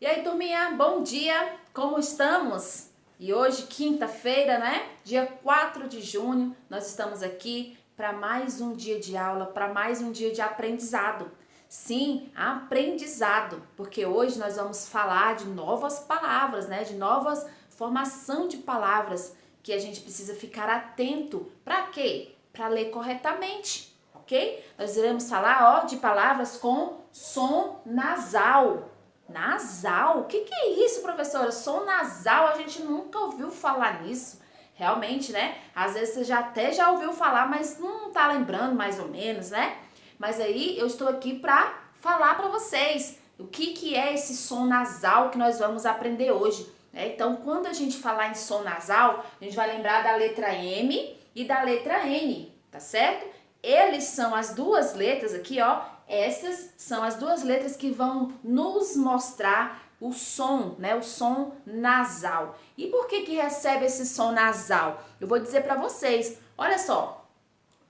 E aí, turminha, bom dia! Como estamos? E hoje, quinta-feira, né? Dia 4 de junho, nós estamos aqui para mais um dia de aula, para mais um dia de aprendizado. Sim, aprendizado, porque hoje nós vamos falar de novas palavras, né? De novas formação de palavras que a gente precisa ficar atento. Para quê? Para ler corretamente, ok? Nós iremos falar, ó, de palavras com som nasal. Nasal? O que é isso, professora? Som nasal? A gente nunca ouviu falar nisso. Realmente, né? Às vezes você já ouviu falar, mas não tá lembrando mais ou menos, né? Mas aí eu estou aqui para falar para vocês o que é esse som nasal que nós vamos aprender hoje. Né? Então, quando a gente falar em som nasal, a gente vai lembrar da letra M e da letra N, tá certo? Eles são as duas letras aqui, ó. Essas são as duas letras que vão nos mostrar o som, né? O som nasal. E por que recebe esse som nasal? Eu vou dizer para vocês. Olha só.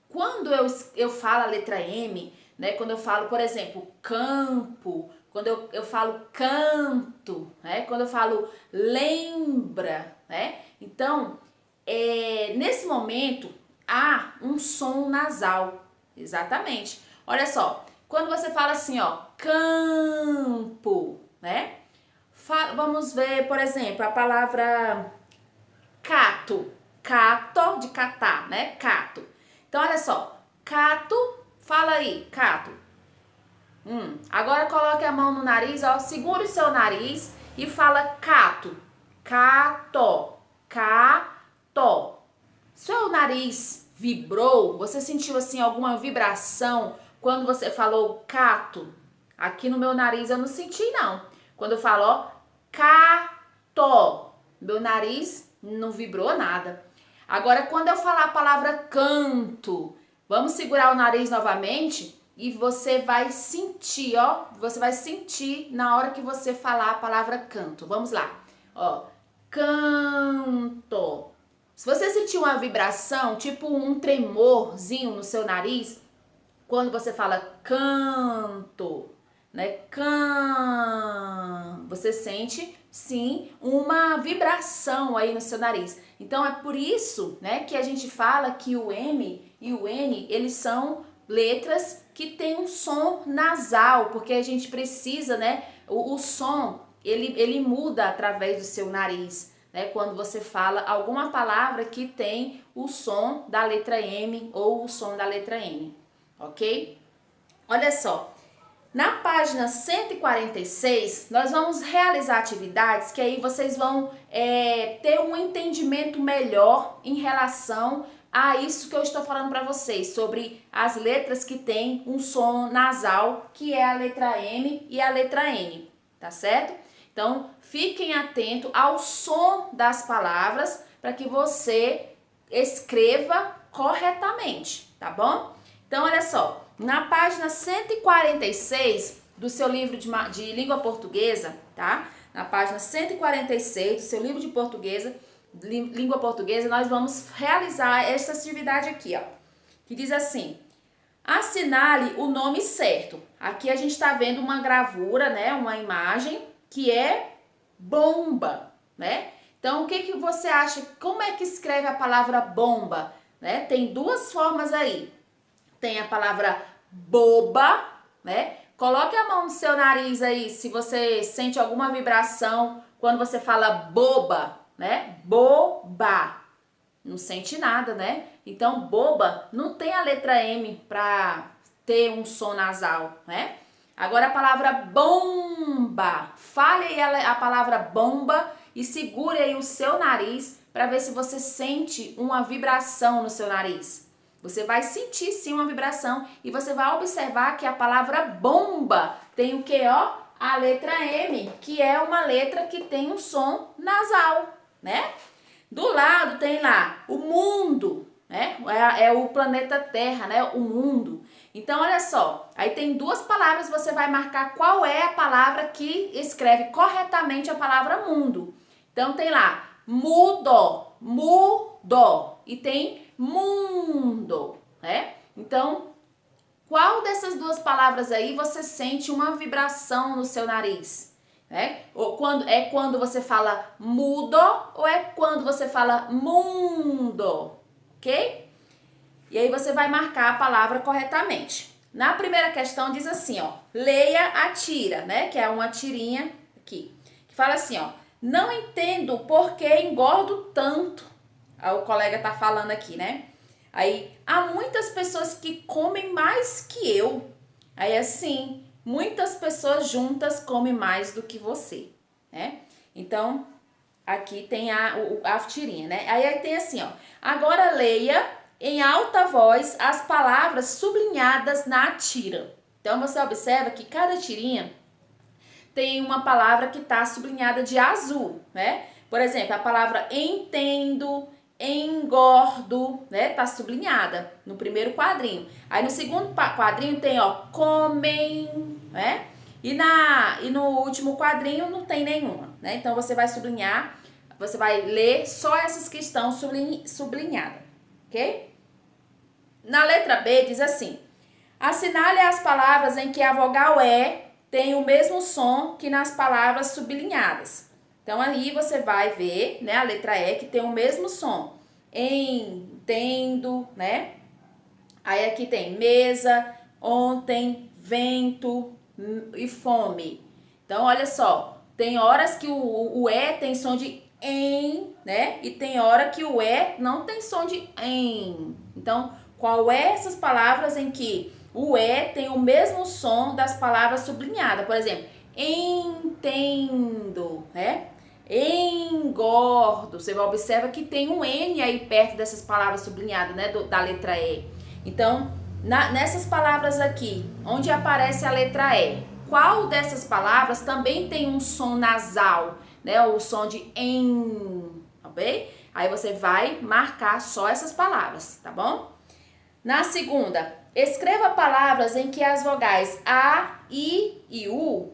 Quando eu falo a letra M, né? Quando eu falo, por exemplo, campo, quando eu falo canto, né? Quando eu falo lembra, né? Então, nesse momento, há um som nasal. Exatamente. Olha só. Quando você fala assim, ó, campo, né? Vamos ver, por exemplo, a palavra cato. Cato de catar, né? Cato. Então, olha só. Cato, fala aí, cato. Agora coloque a mão no nariz, ó. Segure o seu nariz e fala cato. Cato. Cato. Seu nariz vibrou? Você sentiu assim alguma vibração quando você falou cato? Aqui no meu nariz eu não senti não. Quando eu falo ó, cato, meu nariz não vibrou nada. Agora quando eu falar a palavra canto, vamos segurar o nariz novamente e você vai sentir, ó, você vai sentir na hora que você falar a palavra canto. Vamos lá. Ó, canto. Se você sentir uma vibração, tipo um tremorzinho no seu nariz, quando você fala canto, né? Você sente, sim, uma vibração aí no seu nariz. Então é por isso, né, que a gente fala que o M e o N, eles são letras que têm um som nasal, porque a gente precisa, né, o som, ele muda através do seu nariz. Né, quando você fala alguma palavra que tem o som da letra M ou o som da letra N, ok? Olha só, na página 146, nós vamos realizar atividades que aí vocês vão ter um entendimento melhor em relação a isso que eu estou falando para vocês, sobre as letras que tem um som nasal, que é a letra M e a letra N, tá certo? Então, fiquem atentos ao som das palavras para que você escreva corretamente, tá bom? Então, olha só, na página 146 do seu livro de língua portuguesa, tá? Na página 146 do seu livro de língua portuguesa, nós vamos realizar essa atividade aqui, ó, que diz assim: assinale o nome certo. Aqui a gente está vendo uma gravura, né? Uma imagem que é bomba, né? Então, o que você acha? Como é que escreve a palavra bomba? Né? Tem duas formas aí. Tem a palavra boba, né? Coloque a mão no seu nariz aí se você sente alguma vibração quando você fala boba, né? Boba. Não sente nada, né? Então, boba não tem a letra M para ter um som nasal, né? Agora a palavra bomba. Fale aí a palavra bomba e segure aí o seu nariz para ver se você sente uma vibração no seu nariz. Você vai sentir sim uma vibração e você vai observar que a palavra bomba tem o que, ó? A letra M, que é uma letra que tem um som nasal, né? Do lado tem lá o mundo, né? É o planeta Terra, né? O mundo. Então, olha só, aí tem duas palavras, você vai marcar qual é a palavra que escreve corretamente a palavra mundo. Então, tem lá mudo, mudo, e tem mundo, né? Então, qual dessas duas palavras aí você sente uma vibração no seu nariz? né? Ou quando você fala mudo ou é quando você fala mundo, ok? E aí você vai marcar a palavra corretamente. Na primeira questão diz assim, ó, leia a tira, né? Que é uma tirinha aqui. Que fala assim, ó, não entendo por que engordo tanto. Aí o colega tá falando aqui, né? Aí, há muitas pessoas que comem mais que eu. Aí assim, muitas pessoas juntas comem mais do que você, né? Então, aqui tem a tirinha, né? Aí tem assim, ó, agora leia em alta voz as palavras sublinhadas na tira. Então, você observa que cada tirinha tem uma palavra que está sublinhada de azul, né? Por exemplo, a palavra entendo, engordo, né? Tá sublinhada no primeiro quadrinho. Aí no segundo quadrinho tem, ó, comem, né? E no último quadrinho não tem nenhuma, né? Então você vai sublinhar, você vai ler só essas que estão sublinhadas, ok? Na letra B diz assim: assinale as palavras em que a vogal E tem o mesmo som que nas palavras sublinhadas. Então, aí você vai ver, né, a letra E que tem o mesmo som. Entendo, né? Aí aqui tem mesa, ontem, vento e fome. Então, olha só, tem horas que o E tem som de em, né? E tem hora que o E não tem som de em. Então, qual é essas palavras em que o E tem o mesmo som das palavras sublinhadas? Por exemplo, entendo, né? Engordo. Você observa que tem um N aí perto dessas palavras sublinhadas, né? Da letra E. Então, nessas palavras aqui, onde aparece a letra E, qual dessas palavras também tem um som nasal, né? O som de em, ok? Aí você vai marcar só essas palavras, tá bom? Na segunda, escreva palavras em que as vogais A, I e U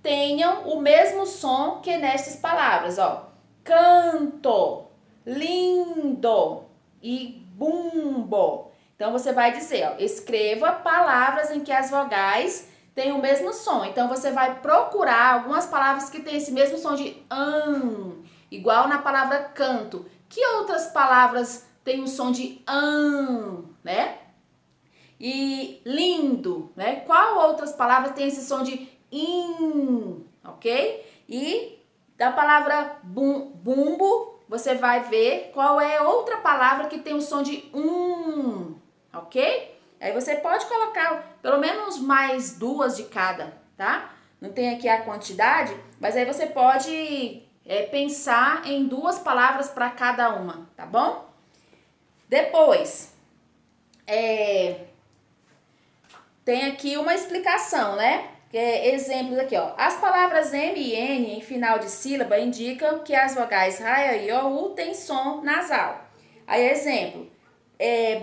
tenham o mesmo som que nestas palavras, ó. Canto, lindo e bumbo. Então, você vai dizer, ó, escreva palavras em que as vogais têm o mesmo som. Então, você vai procurar algumas palavras que têm esse mesmo som de igual na palavra canto. Que outras palavras têm o som de né? E lindo, né? Qual outras palavras tem esse som de ok? E da palavra bumbo, você vai ver qual é outra palavra que tem o som de ok? Aí você pode colocar pelo menos mais duas de cada, tá? Não tem aqui a quantidade, mas aí você pode pensar em duas palavras para cada uma, tá bom? Depois, tem aqui uma explicação, né? Exemplos aqui, ó. As palavras M e N em final de sílaba indicam que as vogais RA e OU têm som nasal. Aí, exemplo,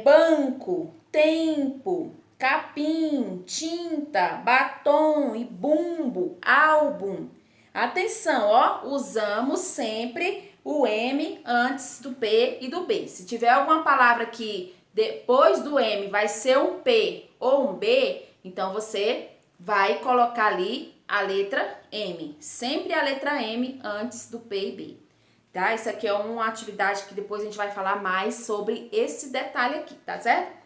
banco, tempo, capim, tinta, batom e bumbo, álbum. Atenção, ó, usamos sempre o M antes do P e do B. Se tiver alguma palavra que depois do M vai ser um P ou um B, então você vai colocar ali a letra M. Sempre a letra M antes do P e B. Tá? Isso aqui é uma atividade que depois a gente vai falar mais sobre esse detalhe aqui, tá certo?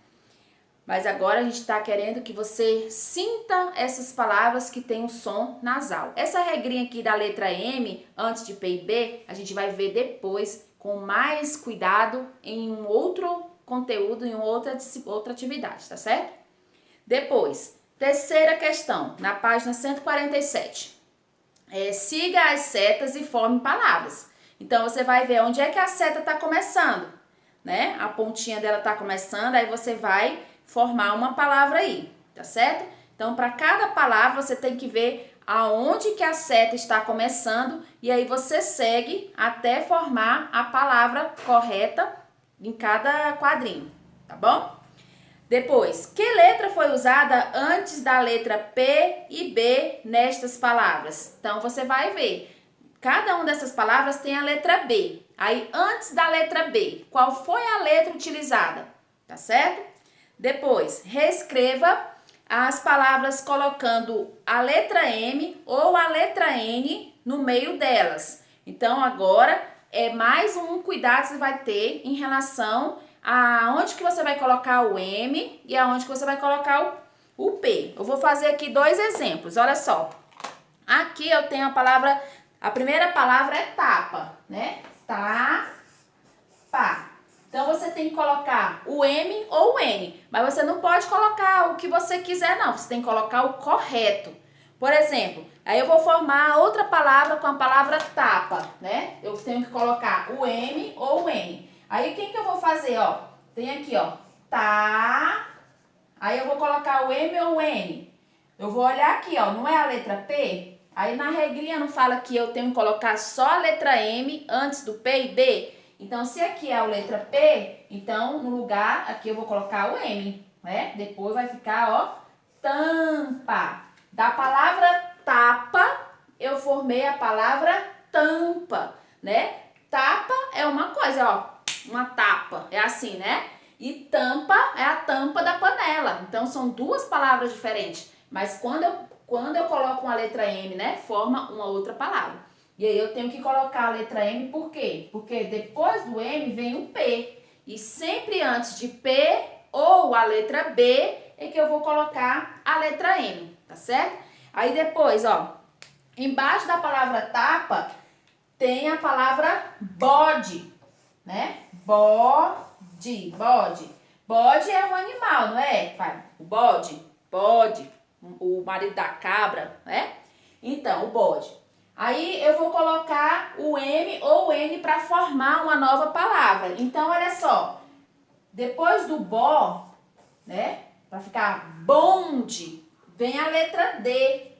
Mas agora a gente está querendo que você sinta essas palavras que tem um som nasal. Essa regrinha aqui da letra M antes de P e B, a gente vai ver depois com mais cuidado em um outro conteúdo, em outra atividade, tá certo? Depois, terceira questão, na página 147. Siga as setas e forme palavras. Então, você vai ver onde é que a seta está começando, né? A pontinha dela está começando, aí você vai formar uma palavra aí, tá certo? Então, para cada palavra, você tem que ver aonde que a seta está começando e aí você segue até formar a palavra correta em cada quadrinho, tá bom? Depois, que letra foi usada antes da letra P e B nestas palavras? Então, você vai ver. Cada uma dessas palavras tem a letra B. Aí, antes da letra B, qual foi a letra utilizada? Tá certo? Depois, reescreva as palavras colocando a letra M ou a letra N no meio delas. Então, agora é mais um cuidado que você vai ter em relação a onde que você vai colocar o M e aonde que você vai colocar o P. Eu vou fazer aqui 2 exemplos, olha só. Aqui eu tenho a primeira palavra é tapa, né? Tapa. Então, você tem que colocar o M ou o N, mas você não pode colocar o que você quiser, não. Você tem que colocar o correto. Por exemplo, aí eu vou formar outra palavra com a palavra tapa, né? Eu tenho que colocar o M ou o N. Aí, quem que eu vou fazer, ó? Tem aqui, ó, tá. Aí, eu vou colocar o M ou o N. Eu vou olhar aqui, ó, não é a letra P? Aí, na regrinha não fala que eu tenho que colocar só a letra M antes do P e B? Então, se aqui é a letra P, então, no lugar, aqui eu vou colocar o M, né? Depois vai ficar, ó, tampa. Da palavra tapa, eu formei a palavra tampa, né? Tapa é uma coisa, ó, uma tapa, é assim, né? E tampa é a tampa da panela. Então, são 2 palavras diferentes. Mas quando eu coloco uma letra M, né, forma uma outra palavra. E aí eu tenho que colocar a letra M, por quê? Porque depois do M vem o P. E sempre antes de P ou a letra B é que eu vou colocar a letra M, tá certo? Aí depois, ó, embaixo da palavra tapa tem a palavra bode, né? Bode. Bode é um animal, não é? O bode, o marido da cabra, né? Então, o bode. Aí eu vou colocar o M ou o N para formar uma nova palavra. Então, olha só. Depois do bó, né? Para ficar bonde, vem a letra D.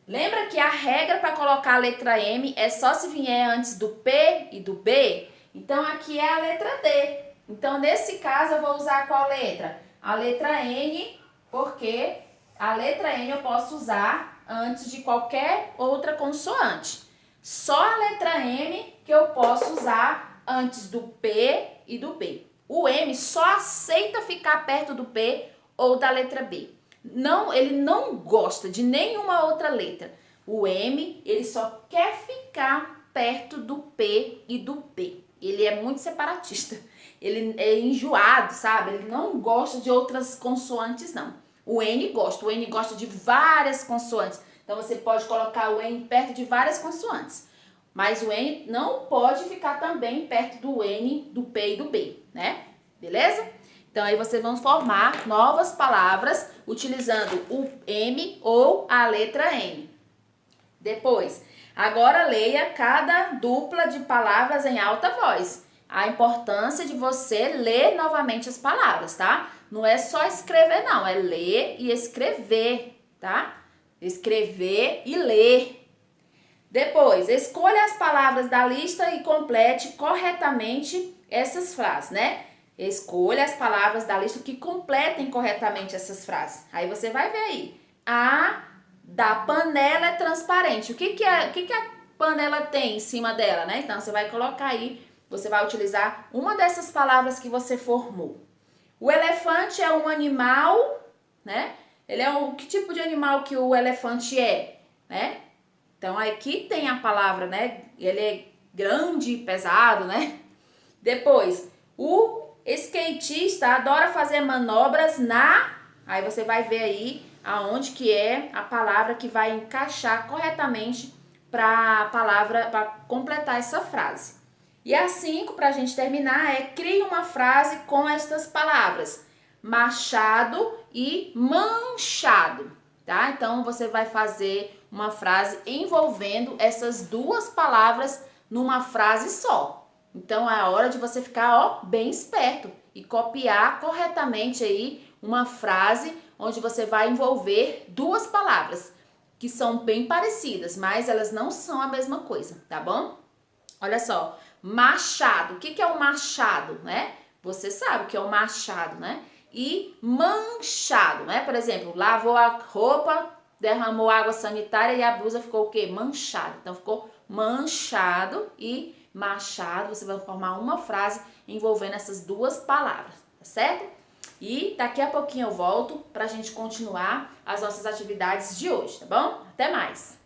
Lembra que a regra para colocar a letra M é só se vier antes do P e do B? Então, aqui é a letra D. Então, nesse caso, eu vou usar qual letra? A letra N, porque a letra N eu posso usar antes de qualquer outra consoante. Só a letra M que eu posso usar antes do P e do B. O M só aceita ficar perto do P ou da letra B. Não, ele não gosta de nenhuma outra letra. O M, ele só quer ficar perto do P e do B. Ele é muito separatista. Ele é enjoado, sabe? Ele não gosta de outras consoantes, não. O N gosta de várias consoantes. Então, você pode colocar o N perto de várias consoantes. Mas o N não pode ficar também perto do N, do P e do B, né? Beleza? Então, aí vocês vão formar novas palavras utilizando o M ou a letra N. Depois, agora leia cada dupla de palavras em alta voz. A importância de você ler novamente as palavras, tá? Não é só escrever, não. É ler e escrever, tá? Escrever e ler. Depois, escolha as palavras da lista e complete corretamente essas frases, né? Escolha as palavras da lista que completem corretamente essas frases. Aí você vai ver aí. A da panela é transparente. O que a panela tem em cima dela, né? Então, você vai colocar aí, você vai utilizar uma dessas palavras que você formou. O elefante é um animal, né? Ele é que tipo de animal que o elefante é, né? Então, aqui tem a palavra, né? Ele é grande e pesado, né? Depois, o skatista adora fazer manobras Aí você vai ver aí aonde que é a palavra que vai encaixar corretamente para completar essa frase. E a 5, para a gente terminar, crie uma frase com estas palavras: machado e manchado, tá? Então, você vai fazer uma frase envolvendo essas 2 palavras numa frase só. Então, é a hora de você ficar, ó, bem esperto e copiar corretamente aí uma frase onde você vai envolver 2 palavras que são bem parecidas, mas elas não são a mesma coisa, tá bom? Olha só, machado. O que é o machado, né? Você sabe o que é o machado, né? E manchado, né? Por exemplo, lavou a roupa, derramou água sanitária e a blusa ficou o quê? Manchada. Então, ficou manchado e machado. Você vai formar uma frase envolvendo essas 2 palavras, tá certo? E daqui a pouquinho eu volto pra gente continuar as nossas atividades de hoje, tá bom? Até mais!